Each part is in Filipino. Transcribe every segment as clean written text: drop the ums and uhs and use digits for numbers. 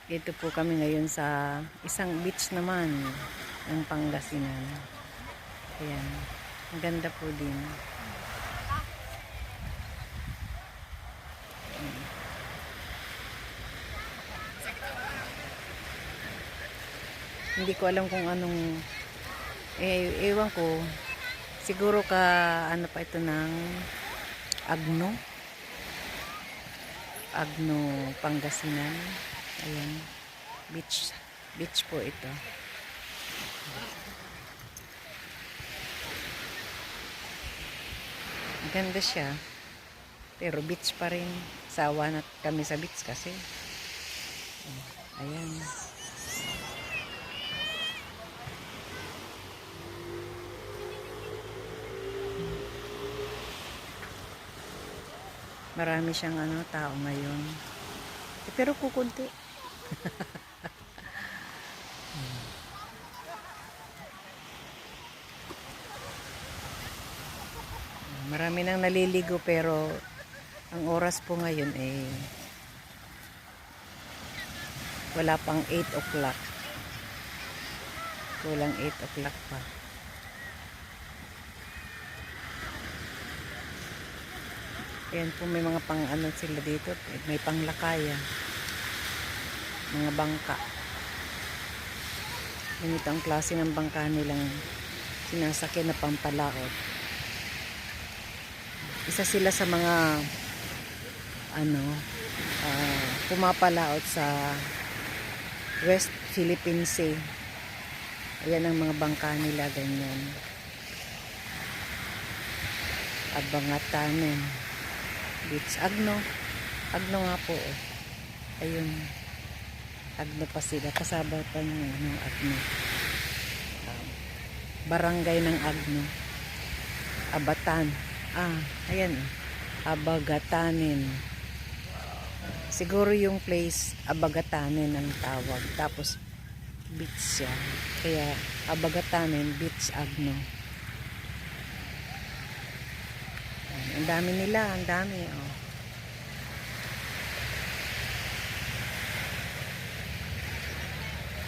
Dito po kami ngayon sa isang beach naman ng Pangasinan. Ayan. Ang ganda po din. Hindi ko alam kung anong ewan ko. Siguro ka ano pa ito ng Agno. Agno, Pangasinan. Ayan. Beach. Beach po ito. Ganda siya. Pero beach pa rin. Sawa na kami sa beach kasi. Ayan. Marami siyang tao ngayon. Pero kukunti. Marami nang naliligo pero ang oras po ngayon ay wala pang 8 o'clock. Kulang 8 o'clock pa. Ayan po, may mga pang sila dito. May panglakaya. Mga bangka. Ganito ang klase ng bangka nilang sinasakyan na pampalaot. Isa sila sa mga pumapalaot sa West Philippine Sea. Ayan ang mga bangka nila, ganyan. Abangatanen Beach. Agno nga po. Ayun. Agno pa sila. Kasama pa ng Agno. Barangay ng Agno. Abatan. Ayan. Abagatanen. Siguro yung place Abagatanen ang tawag. Tapos beach siya. Kaya Abagatanen Beach Agno. Ang dami nila, ang dami.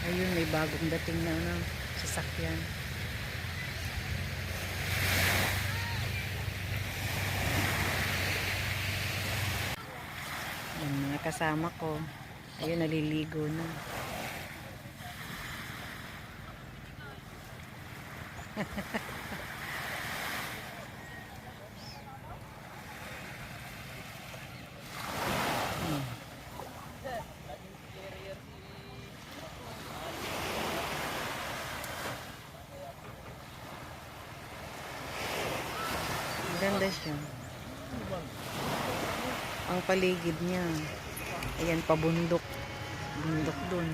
Ayun, may bagong dating na sasakyan. Yung mga kasama ko, ayun, naliligo na. Ganda siya. Ang paligid niya. Ayan, pabundok. Bundok dun.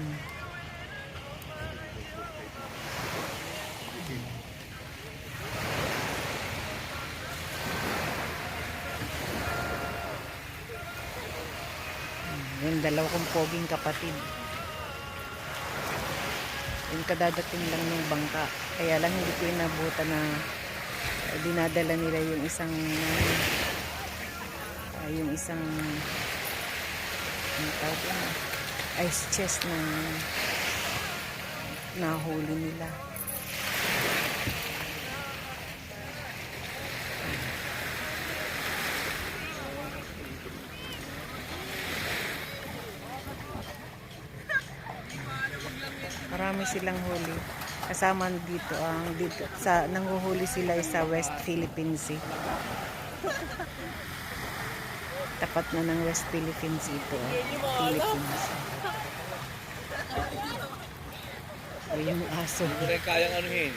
Yung dalawa kong poging kapatid. Yung kadadating lang ng bangka. Kaya lang hindi ko inabutan na dinadala nila yung isang ice chest na nahuli nila. Marami silang huli. Kasama dito sa nanghuhuli sila sa West Philippine Sea. Tapat na ng West Philippine Sea ito. Philippines. O yung aso. Hindi kayang anuhin.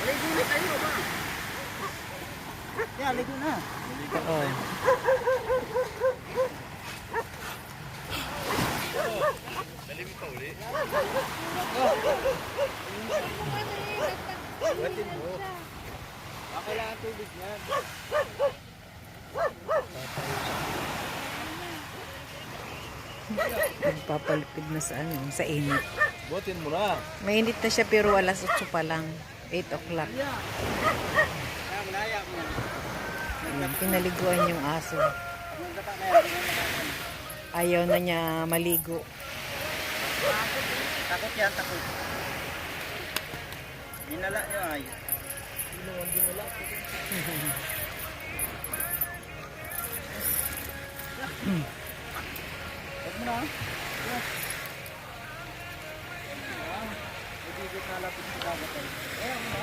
Ligo na tayo ba? Yeah, ligo na. Oo. Dalim ka uli. Batin mo. Kailangan tubig yan. Nagpapalipid na sa sa init. Buhatin mo na. Mainit na siya pero alas 8 pa lang. 8 o'clock. Kaya malaya mo yan. Ayan, pinaliguan yung aso. Pag nagkata na yan, Ayaw na niya maligo. takot yan, takot. Dinala nyo ay. Dinala. Huwag mo na. Hindi ko kalapit sa dagat ay. Ayaw mo na.